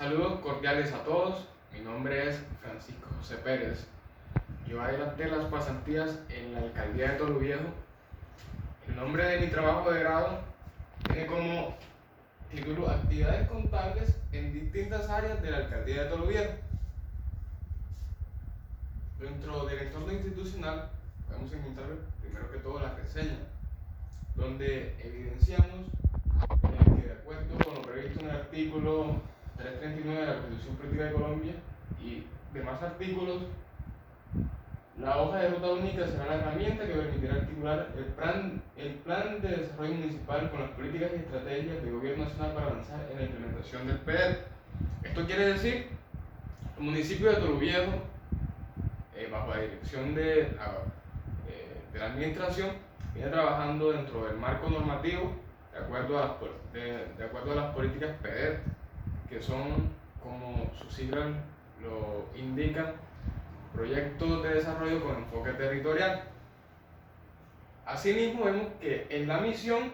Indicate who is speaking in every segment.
Speaker 1: Saludos cordiales a todos, mi nombre es Francisco José Pérez. Yo adelanté las pasantías en la alcaldía de Toluviejo. El nombre de mi trabajo de grado tiene como título Actividades contables en distintas áreas de la alcaldía de Toluviejo. Dentro del entorno institucional podemos encontrar primero que todo la reseña, donde evidenciamos que de acuerdo con lo previsto en el artículo 339 de la Constitución Política de Colombia y demás artículos, la hoja de ruta única será la herramienta que permitirá articular el plan de desarrollo municipal con las políticas y estrategias del gobierno nacional para avanzar en la implementación del PED. Esto quiere decir, el municipio de Toluviejo, bajo la dirección de la administración, viene trabajando dentro del marco normativo de acuerdo a las políticas PED, que son, como sus siglas lo indican, proyectos de desarrollo con enfoque territorial. Asimismo, vemos que en la misión,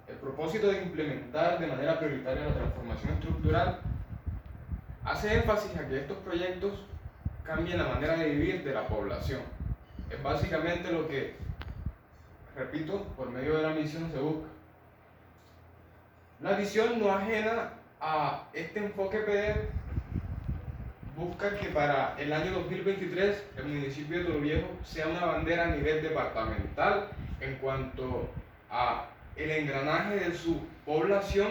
Speaker 1: el propósito de implementar de manera prioritaria la transformación estructural hace énfasis a que estos proyectos cambien la manera de vivir de la población. Es básicamente lo que, repito, por medio de la misión se busca. La visión no ajena a este enfoque PED busca que para el año 2023 el municipio de Toluviejo sea una bandera a nivel departamental en cuanto a el engranaje de su población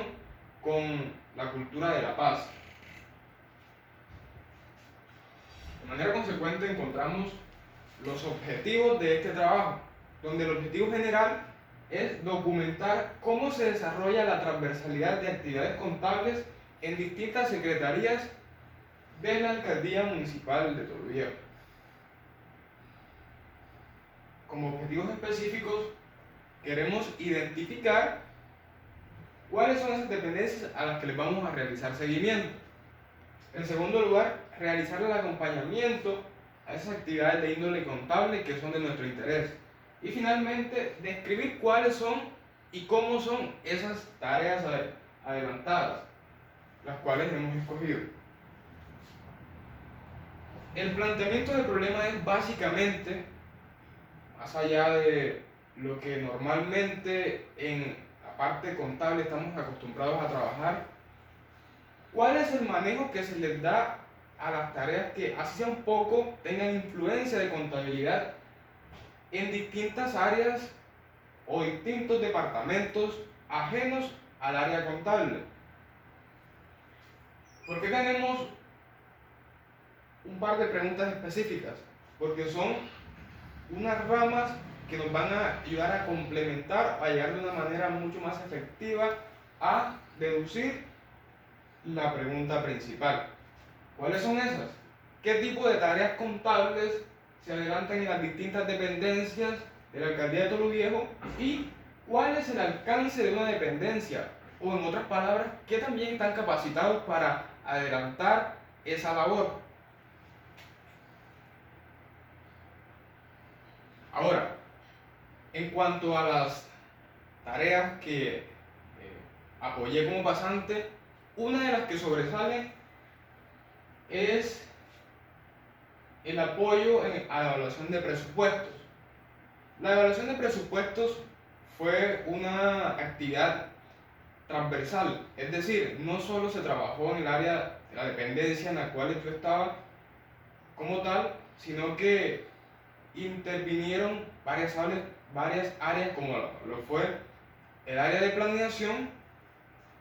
Speaker 1: con la cultura de la paz. De manera consecuente encontramos los objetivos de este trabajo, donde el objetivo general es documentar cómo se desarrolla la transversalidad de actividades contables en distintas secretarías de la Alcaldía Municipal de Toluviejo. Como objetivos específicos, queremos identificar cuáles son esas dependencias a las que les vamos a realizar seguimiento. En segundo lugar, realizar el acompañamiento a esas actividades de índole contable que son de nuestro interés. Y finalmente, describir cuáles son y cómo son esas tareas adelantadas, las cuales hemos escogido. El planteamiento del problema es básicamente, más allá de lo que normalmente en la parte contable estamos acostumbrados a trabajar, ¿cuál es el manejo que se les da a las tareas que, así sea un poco, tengan influencia de contabilidad en distintas áreas o distintos departamentos ajenos al área contable? ¿Por qué tenemos un par de preguntas específicas? Porque son unas ramas que nos van a ayudar a complementar, a llegar de una manera mucho más efectiva a deducir la pregunta principal. ¿Cuáles son esas? ¿Qué tipo de tareas contables se adelantan en las distintas dependencias de la alcaldía de Toluviejo? ¿Y cuál es el alcance de una dependencia? O en otras palabras, ¿qué también están capacitados para adelantar esa labor? Ahora, en cuanto a las tareas que apoyé como pasante, una de las que sobresale es el apoyo a la evaluación de presupuestos. La evaluación de presupuestos fue una actividad transversal, es decir, no solo se trabajó en el área de la dependencia en la cual yo estaba como tal, sino que intervinieron varias áreas como lo fue el área de planeación,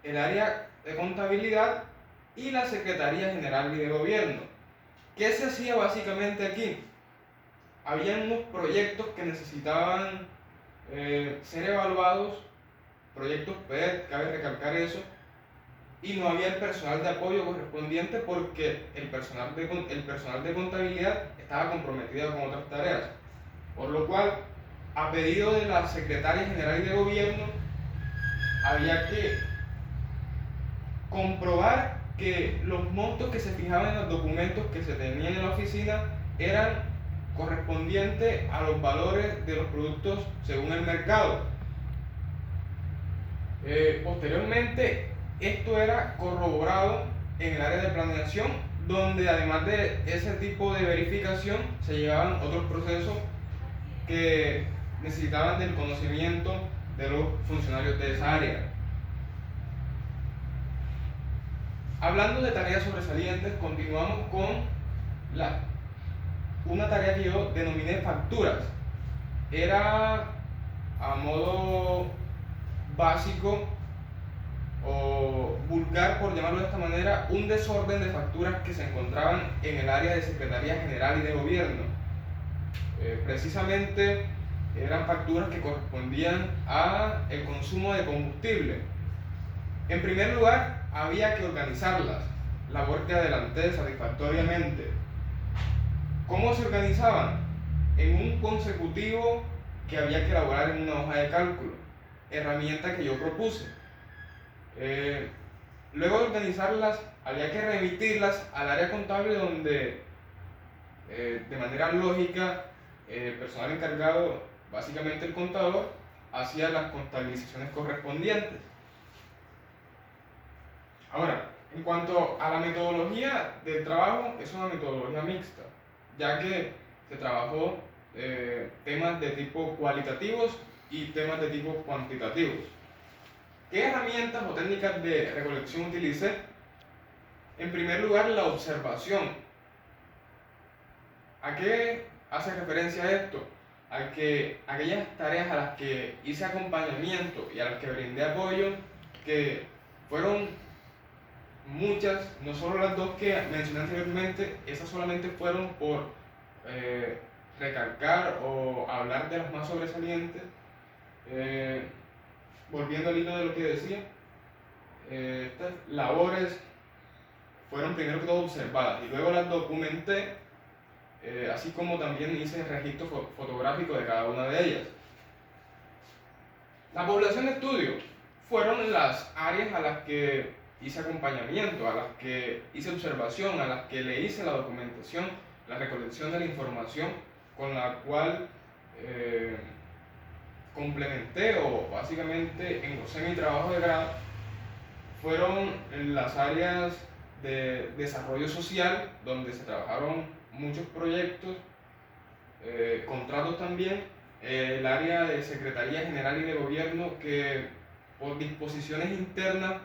Speaker 1: el área de contabilidad y la Secretaría General de Gobierno. ¿Qué se hacía básicamente aquí? Habían unos proyectos que necesitaban ser evaluados, proyectos PED, cabe recalcar eso, y no había el personal de apoyo correspondiente porque el personal de contabilidad estaba comprometido con otras tareas. Por lo cual, a pedido de la Secretaria General de Gobierno, había que comprobar que los montos que se fijaban en los documentos que se tenían en la oficina eran correspondientes a los valores de los productos según el mercado. Posteriormente, esto era corroborado en el área de planeación, donde además de ese tipo de verificación se llevaban otros procesos que necesitaban del conocimiento de los funcionarios de esa área. Hablando de tareas sobresalientes, continuamos con una tarea que yo denominé facturas. Era a modo básico o vulgar, por llamarlo de esta manera, un desorden de facturas que se encontraban en el área de Secretaría General y de Gobierno. Precisamente eran facturas que correspondían a el consumo de combustible. En primer lugar, había que organizarlas, labor que adelanté satisfactoriamente. ¿Cómo se organizaban? En un consecutivo que había que elaborar en una hoja de cálculo, herramienta que yo propuse. Luego de organizarlas, había que remitirlas al área contable donde, de manera lógica, el personal encargado, básicamente el contador, hacía las contabilizaciones correspondientes. Ahora, en cuanto a la metodología del trabajo, es una metodología mixta, ya que se trabajó temas de tipo cualitativos y temas de tipo cuantitativos. ¿Qué herramientas o técnicas de recolección utilicé? En primer lugar, la observación. ¿A qué hace referencia esto? A que aquellas tareas a las que hice acompañamiento y a las que brindé apoyo, que fueron muchas, no solo las dos que mencioné anteriormente, esas solamente fueron por recalcar o hablar de las más sobresalientes. Volviendo al hilo de lo que decía, estas labores fueron primero que todo observadas y luego las documenté, así como también hice el registro fotográfico de cada una de ellas. La población de estudio fueron las áreas a las que hice acompañamiento, a las que hice observación, a las que le hice la documentación, la recolección de la información con la cual complementé o básicamente engrosé mi trabajo de grado. Fueron las áreas de desarrollo social, donde se trabajaron muchos proyectos, contratos también, el área de Secretaría General y de Gobierno, que por disposiciones internas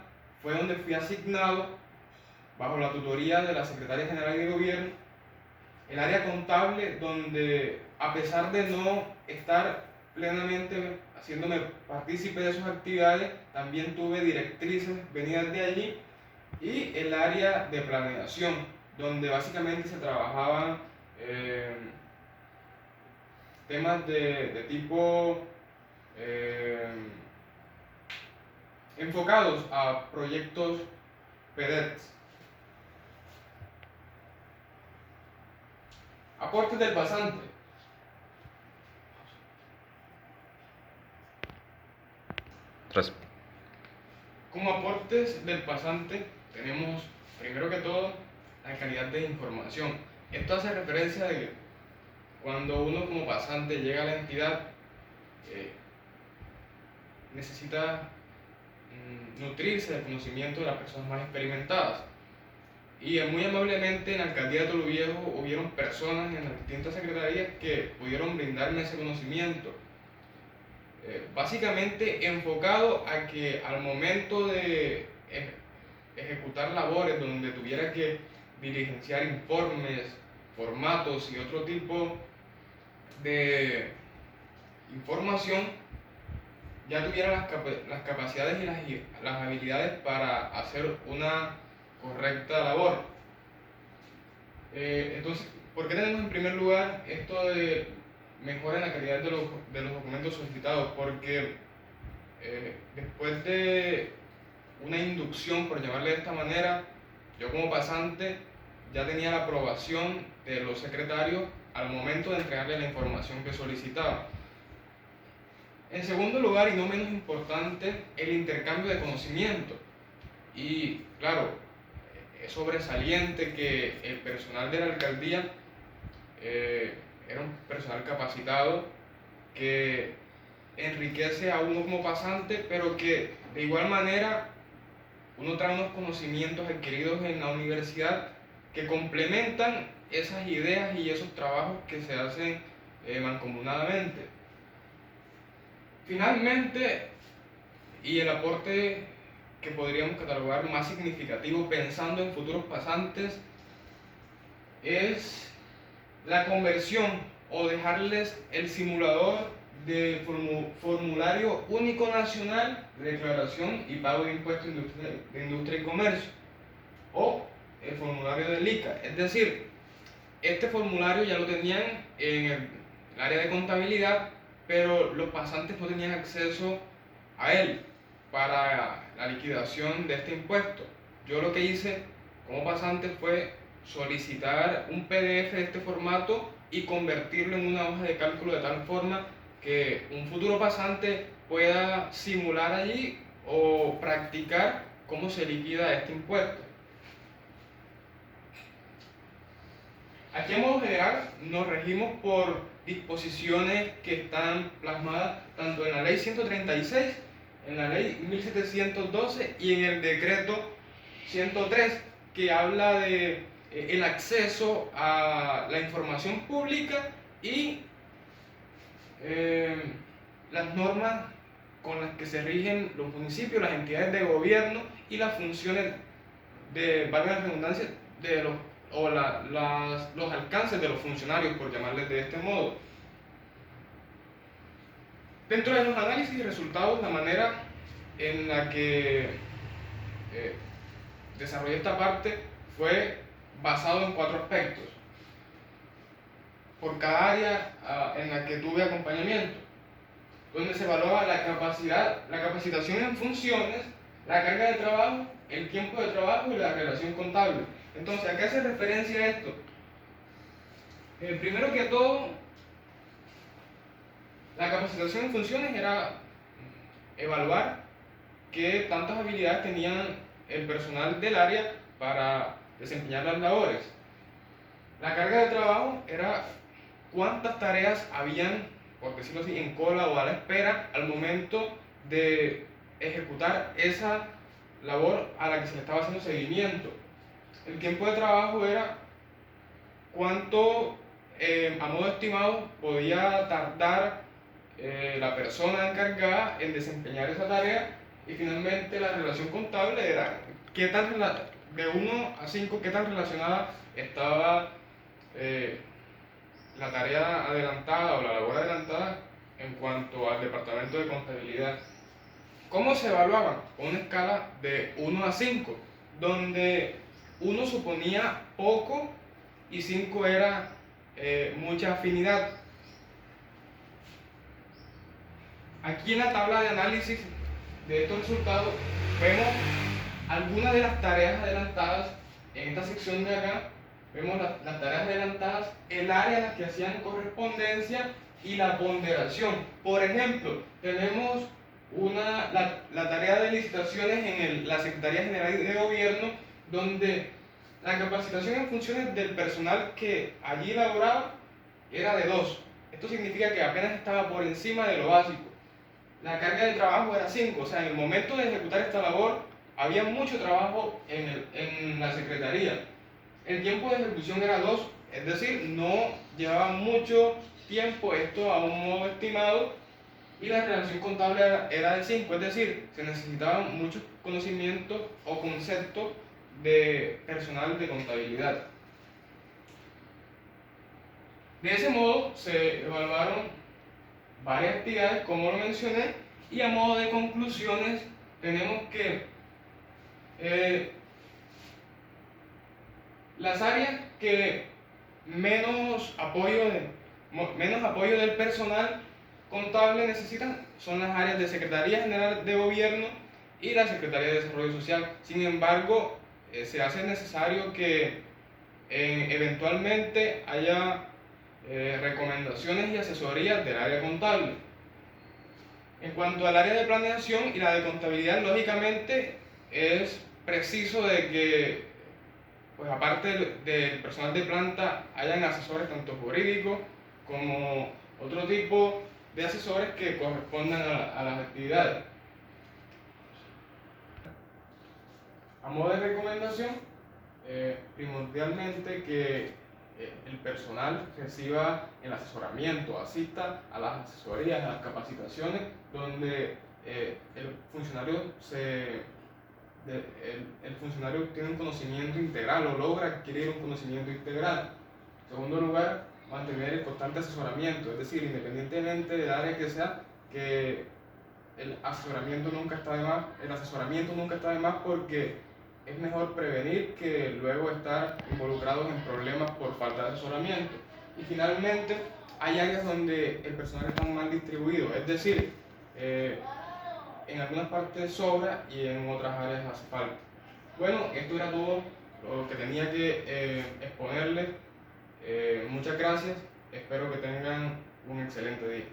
Speaker 1: fue donde fui asignado bajo la tutoría de la Secretaría General y de Gobierno, el área contable, donde a pesar de no estar plenamente haciéndome partícipe de sus actividades, también tuve directrices venidas de allí, y el área de planeación, donde básicamente se trabajaban temas de tipo enfocados a proyectos PEDETs. Aportes del pasante. Como aportes del pasante tenemos, primero que todo, la calidad de información. Esto hace referencia a que cuando uno como pasante llega a la entidad, necesita nutrirse del conocimiento de las personas más experimentadas. Y muy amablemente en la alcaldía de Toluviejo hubieron personas en las distintas secretarías que pudieron brindarme ese conocimiento. Básicamente enfocado a que al momento de ejecutar labores donde tuviera que diligenciar informes, formatos y otro tipo de información, ya tuviera las capacidades y las habilidades para hacer una correcta labor. Entonces, ¿por qué tenemos en primer lugar esto de mejora en la calidad de los documentos solicitados? Porque después de una inducción, por llamarle de esta manera, yo como pasante ya tenía la aprobación de los secretarios al momento de entregarle la información que solicitaba. En segundo lugar, y no menos importante, el intercambio de conocimiento. Y claro, es sobresaliente que el personal de la alcaldía era un personal capacitado que enriquece a uno como pasante, pero que de igual manera uno trae unos conocimientos adquiridos en la universidad que complementan esas ideas y esos trabajos que se hacen mancomunadamente. Finalmente, y el aporte que podríamos catalogar más significativo pensando en futuros pasantes es la conversión o dejarles el simulador de formulario único nacional de declaración y pago de impuestos de industria y comercio, o el formulario del ICA. Es decir, este formulario ya lo tenían en el área de contabilidad, pero los pasantes no tenían acceso a él para la liquidación de este impuesto. Yo lo que hice como pasante fue solicitar un PDF de este formato y convertirlo en una hoja de cálculo de tal forma que un futuro pasante pueda simular allí o practicar cómo se liquida este impuesto. Aquí en modo general nos regimos por disposiciones que están plasmadas tanto en la ley 136, en la ley 1712 y en el decreto 103, que habla de el acceso a la información pública y las normas con las que se rigen los municipios, las entidades de gobierno y las funciones de, valga la redundancia, de los alcances de los funcionarios, por llamarles de este modo. Dentro de los análisis y resultados, la manera en la que desarrollé esta parte fue basado en 4 aspectos por cada área en la que tuve acompañamiento, donde se evaluaba la capacidad, la capacitación en funciones, la carga de trabajo, el tiempo de trabajo y la relación contable. Entonces, ¿a qué hace referencia esto? Primero que todo, la capacitación en funciones era evaluar qué tantas habilidades tenían el personal del área para desempeñar las labores. La carga de trabajo era cuántas tareas habían, por decirlo así, en cola o a la espera al momento de ejecutar esa labor a la que se le estaba haciendo seguimiento. El tiempo de trabajo era cuánto, a modo estimado, podía tardar la persona encargada en desempeñar esa tarea. Y finalmente la relación contable era qué tan, de 1 a 5, qué tan relacionada estaba la tarea adelantada o la labor adelantada en cuanto al departamento de contabilidad. ¿Cómo se evaluaban? Con una escala de 1 a 5, donde 1 suponía poco y 5 era mucha afinidad. Aquí en la tabla de análisis de estos resultados vemos algunas de las tareas adelantadas en esta sección de acá. Vemos las tareas adelantadas, el área en la que hacían correspondencia y la ponderación. Por ejemplo, tenemos la tarea de licitaciones en la Secretaría General de Gobierno, donde la capacitación en funciones del personal que allí laboraba era de 2. Esto significa que apenas estaba por encima de lo básico. La carga de trabajo era 5, o sea, en el momento de ejecutar esta labor había mucho trabajo en la Secretaría. El tiempo de ejecución era 2, es decir, no llevaba mucho tiempo esto a un modo estimado, y la relación contable era de 5, es decir, se necesitaban muchos conocimientos o conceptos de personal de contabilidad. De ese modo se evaluaron varias actividades, como lo mencioné, y a modo de conclusiones tenemos que las áreas que menos apoyo del personal contable necesitan son las áreas de Secretaría General de Gobierno y la Secretaría de Desarrollo Social. Sin embargo, se hace necesario que eventualmente haya recomendaciones y asesorías del área contable. En cuanto al área de planeación y la de contabilidad, lógicamente es preciso de que, pues aparte del personal de planta, hayan asesores tanto jurídicos como otro tipo de asesores que correspondan a las actividades. A modo de recomendación, primordialmente que el personal reciba el asesoramiento, asista a las asesorías, a las capacitaciones, donde el funcionario el funcionario tiene un conocimiento integral o logra adquirir un conocimiento integral. En segundo lugar, mantener el constante asesoramiento, es decir, independientemente del área que sea, que el asesoramiento nunca está de más porque es mejor prevenir que luego estar involucrados en problemas por falta de asesoramiento. Y finalmente, hay áreas donde el personal está mal distribuido, es decir, en algunas partes sobra y en otras áreas hace falta. Bueno, esto era todo lo que tenía que exponerles. Muchas gracias, espero que tengan un excelente día.